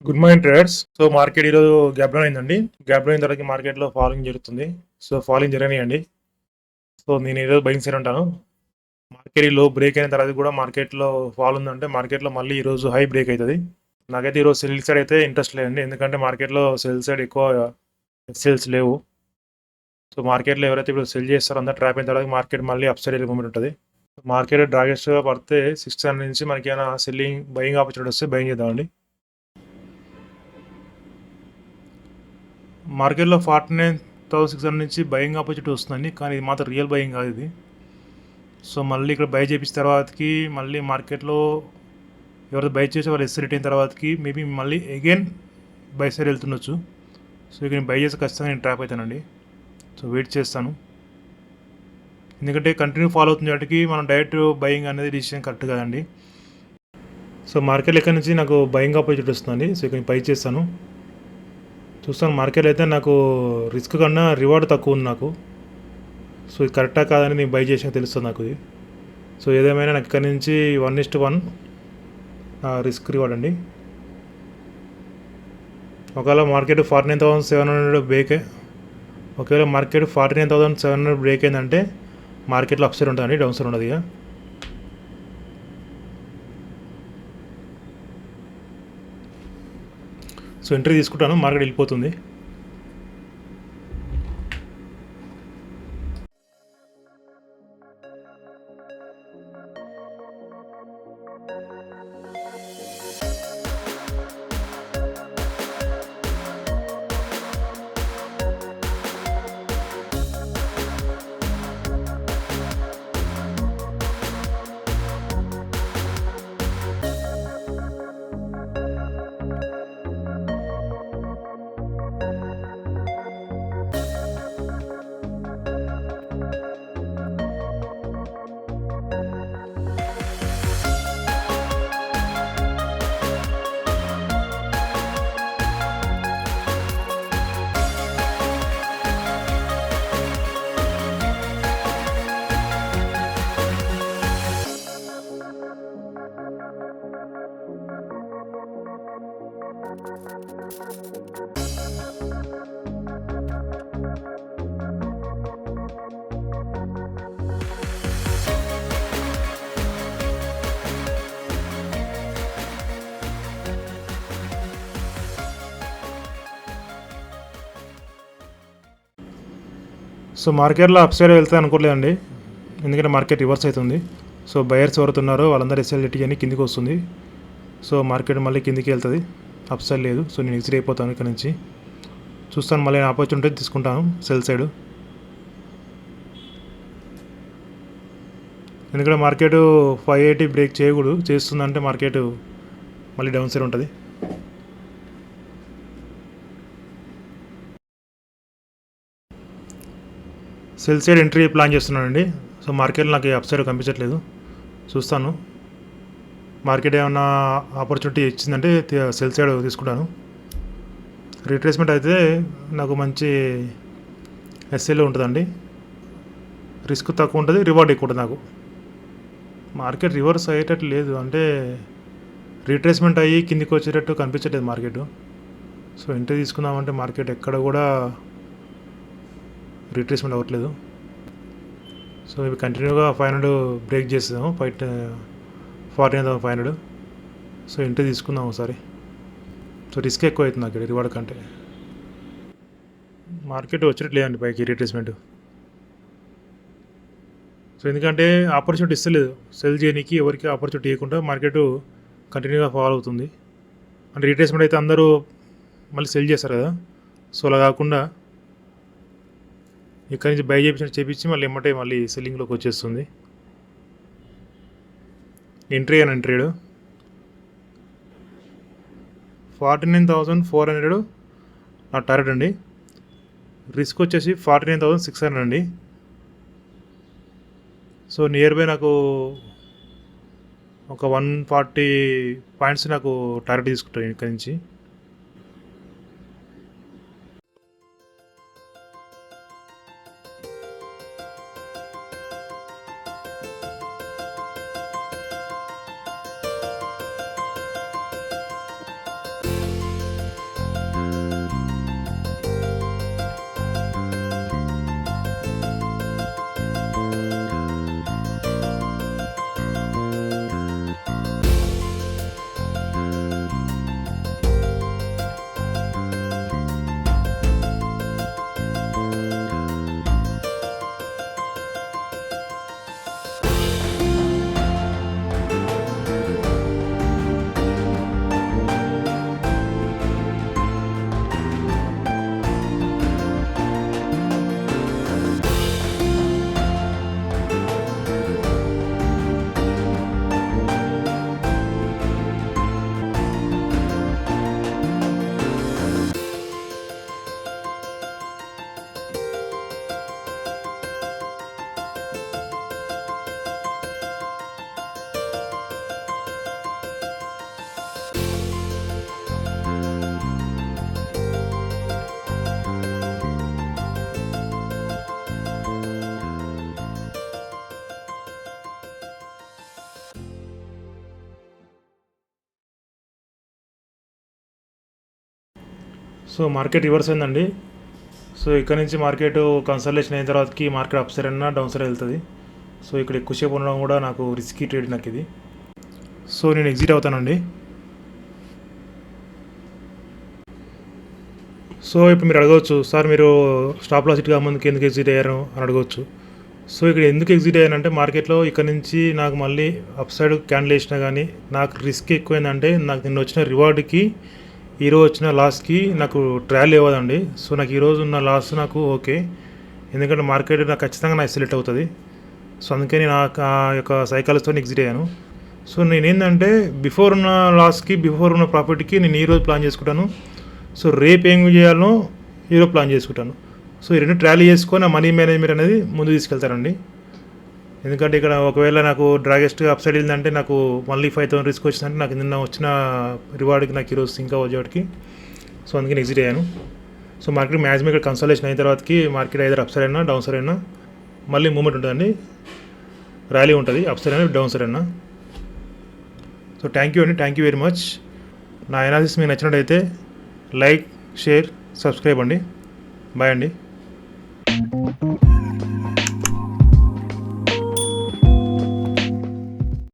Good morning traders. So market ఈరోజు gap down అయిందండి. Gap down అయిన తర్వాత మార్కెట్లో ఫాలోయింగ్ జరుగుతుంది. So following జరగనియండి. సో నేను ఈరోజు బయింగ్ సైడ్ ఉంటాను. మార్కెట్ లో బ్రేక్ అయిన తర్వాత కూడా మార్కెట్లో ఫాల్ ఉందంటే మార్కెట్లో మళ్ళీ ఈరోజు హై బ్రేక్ అవుతుంది. నాకైతే ఈరోజు సెల్ సైడ్ అయితే ఇంట్రెస్ట్ లేదండి, ఎందుకంటే మార్కెట్లో సెల్ సైడ్ ఎక్కువ సెల్స్ లేవు. సో మార్కెట్లో ఎవరైతే ఇప్పుడు సెల్ చేస్తారో అందరూ ట్రాప్ అయిన తర్వాత మార్కెట్ మళ్ళీ అప్ సైడ్ మూమెంట్ ఉంటుంది. మార్కెట్ డ్రాగెస్ట్గా పడితే 600 నుంచి మనకి ఏమైనా సెల్లింగ్ బయింగ్ ఆపర్చునిటీ వస్తే బయింగ్ చేద్దామండి. మార్కెట్లో 49,600 నుంచి బయింగ్ ఆపర్చునిటీ వస్తుందండి, కానీ ఇది మాత్రం రియల్ బయింగ్ కాదు ఇది. సో మళ్ళీ ఇక్కడ బై చేపించిన తర్వాతకి మళ్ళీ మార్కెట్లో ఎవరైతే బై చేసి వాళ్ళు ఎస్ రిటైన్ తర్వాతకి మేబీ మళ్ళీ అగైన్ బై సైడ్ వెళ్తుండొచ్చు. సో ఇక నేను బై చేస్తే ఖచ్చితంగా నేను ట్రాప్ అవుతానండి. సో వెయిట్ చేస్తాను, ఎందుకంటే కంటిన్యూ ఫాలో అవుతుంది వాటికి మనం డైరెక్ట్ బయింగ్ అనేది డిసిషన్ కరెక్ట్ కాదండి. సో మార్కెట్ ఎక్కడి నుంచి నాకు బయింగ్ ఆపర్చునిటీ వస్తుందండి. సో ఇక నేను బై చేస్తాను, చూస్తాను. మార్కెట్ అయితే నాకు రిస్క్ కన్నా రివార్డ్ తక్కువ ఉంది నాకు. సో ఇది కరెక్టా కాదని నేను బై చేసినా తెలుస్తుంది నాకు ఇది. సో ఏదేమైనా నాకు ఇక్కడ నుంచి 1:1 రిస్క్ రివార్డ్ అండి. ఒకవేళ మార్కెట్ 49,700 బ్రేక్, ఒకవేళ మార్కెట్ 49,700 బ్రేక్ అయిందంటే మార్కెట్లో అప్ సైడ్ ఉంటుందండి, డౌన్ సైడ్ ఉండదు. ఇక సో ఎంట్రీ తీసుకుంటాను, మార్కెట్ వెళ్ళిపోతుంది. సో మార్కెట్లో అప్ సైడ్ వెళ్తే అనుకోలేదండి, ఎందుకంటే మార్కెట్ రివర్స్ అవుతుంది. సో బయర్స్ ఎవరుతున్నారో వాళ్ళందరూ ఎస్ఎల్ అని కిందికి వస్తుంది. సో మార్కెట్ మళ్ళీ కిందికి వెళ్తుంది, అప్ సైడ్ లేదు. సో నేను ఎగ్జిట్ అయిపోతాను ఇక్కడ నుంచి. చూస్తాను, మళ్ళీ ఆపర్చునిటీ తీసుకుంటాను సెల్ సైడ్, ఎందుకంటే మార్కెట్ 580 బ్రేక్ చేయకూడదు. చేస్తుందంటే మార్కెట్ మళ్ళీ డౌన్ సైడ్ ఉంటుంది. సెల్ సైడ్ ఎంట్రీ ప్లాన్ చేస్తున్నానండి. సో మార్కెట్లో నాకు అప్ సైడ్ కనిపించట్లేదు, చూస్తాను. మార్కెట్ ఏమన్నా ఆపర్చునిటీ ఇచ్చిందంటే సెల్ సైడ్ తీసుకుంటాను. రీట్రేస్మెంట్ అయితే నాకు మంచి ఎస్ఎల్ ఉంటుందండి, రిస్క్ తక్కువ ఉంటుంది, రివార్డ్ ఎక్కువ ఉంటుంది నాకు. మార్కెట్ రివర్స్ అయ్యేటట్టు లేదు, అంటే రీట్రేస్మెంట్ అయ్యి కిందికి వచ్చేటట్టు కనిపించట్లేదు మార్కెట్. సో ఎంట్రీ తీసుకుందామంటే మార్కెట్ ఎక్కడ కూడా రీట్రేస్మెంట్ అవ్వట్లేదు. సో ఇవి కంటిన్యూగా 500 బ్రేక్ చేస్తాము, 49,500. సో ఎంట్రీ తీసుకుందాం ఒకసారి. సో రిస్క్ ఎక్కువ అవుతుంది అక్కడ రివార్డ్ కంటే. మార్కెట్ వచ్చేట్లేదండి పైకి రీట్రేస్మెంట్. సో ఎందుకంటే ఆపర్చునిటీ ఇస్తలేదు సెల్ చేయడానికి, ఎవరికి ఆపర్చునిటీ ఇవ్వకుండా మార్కెట్ కంటిన్యూగా ఫాలో అవుతుంది. అంటే రీట్రేస్మెంట్ అయితే అందరూ మళ్ళీ సెల్ చేస్తారు కదా, సో అలా కాకుండా ఇక్కడి నుంచి బై చేపించి మళ్ళీ ఎమ్మటే మళ్ళీ సెల్లింగ్లోకి వచ్చేస్తుంది. ఎంట్రీ అని ఎంట్రీడు 49,400 నా టార్గెట్ అండి. రిస్క్ వచ్చేసి 49,600 అండి. సో నియర్ బై నాకు ఒక 140 పాయింట్స్ నాకు టార్గెట్ తీసుకుంటాను ఇక్కడి నుంచి. సో మార్కెట్ రివర్స్ అయిందండి. సో ఇక్కడ నుంచి మార్కెట్ కన్సల్టేషన్ అయిన తర్వాతకి మార్కెట్ అప్ సైడ్ అన్నా డౌన్ సైడ్ వెళ్తుంది. సో ఇక్కడ ఎక్కువసేపు ఉండడం కూడా నాకు రిస్కీ ట్రేడ్ నాకు ఇది. సో నేను ఎగ్జిట్ అవుతానండి. సో ఇప్పుడు మీరు అడగవచ్చు, సార్ మీరు స్టాప్ లాస్ ఇట్గా ముందుకు ఎందుకు ఎగ్జిట్ అయ్యారు అని అడగవచ్చు. సో ఇక్కడ ఎందుకు ఎగ్జిట్ అయ్యానంటే మార్కెట్లో ఇక్కడ నుంచి నాకు మళ్ళీ అప్ సైడ్ క్యాండిల్ వేసినా కానీ నాకు రిస్క్ ఎక్కువైందంటే నాకు నిన్న వచ్చిన రివార్డ్కి ఈరోజు వచ్చిన లాస్కి నాకు ట్రయల్ ఇవ్వదండి. సో నాకు ఈరోజు ఉన్న లాస్ నాకు ఓకే, ఎందుకంటే మార్కెట్ నాకు ఖచ్చితంగా నాకు సెలెక్ట్ అవుతుంది. సో అందుకే నేను ఆ యొక్క సైకాలజీతో ఎగ్జిట్ అయ్యాను. సో నేనేంటంటే బిఫోర్ ఉన్న లాస్కి బిఫోర్ ఉన్న ప్రాఫిట్కి నేను ఈరోజు ప్లాన్ చేసుకుంటాను. సో రేపు ఏం చేయాలో ఈరోజు ప్లాన్ చేసుకుంటాను. సో ఈ రెండు ట్రాలీ చేసుకొని ఆ మనీ మేనేజ్మెంట్ అనేది ముందు తీసుకెళ్తారండి. ఎందుకంటే ఇక్కడ ఒకవేళ నాకు డ్రాగెస్ట్ అప్ సైడ్ వెళ్ళిందంటే నాకు మళ్ళీ 5,000 రిస్క్ వచ్చిందంటే నాకు నిన్న వచ్చిన రివార్డ్కి నాకు ఈరోజు సింక్ అవ్వడానికి. సో అందుకని ఎగ్జిట్ అయ్యాను. సో మార్కెట్ మ్యాక్సిమం ఇక్కడ కన్సల్టేషన్ అయిన తర్వాతకి మార్కెట్ ఐదర్ అప్ సైడ్ అయినా డౌన్ సైడ్ అయినా మళ్ళీ మూమెంట్ ఉంటుందండి, ర్యాలీ ఉంటుంది అప్ సైడ్ అయినా డౌన్ సైడ్ అయినా. సో థ్యాంక్ యూ అండి, థ్యాంక్ యూ వెరీ మచ్. నా అనాలిసిస్ మీకు నచ్చినట్టయితే లైక్, షేర్, సబ్స్క్రైబ్ అండి. బాయ్ అండి.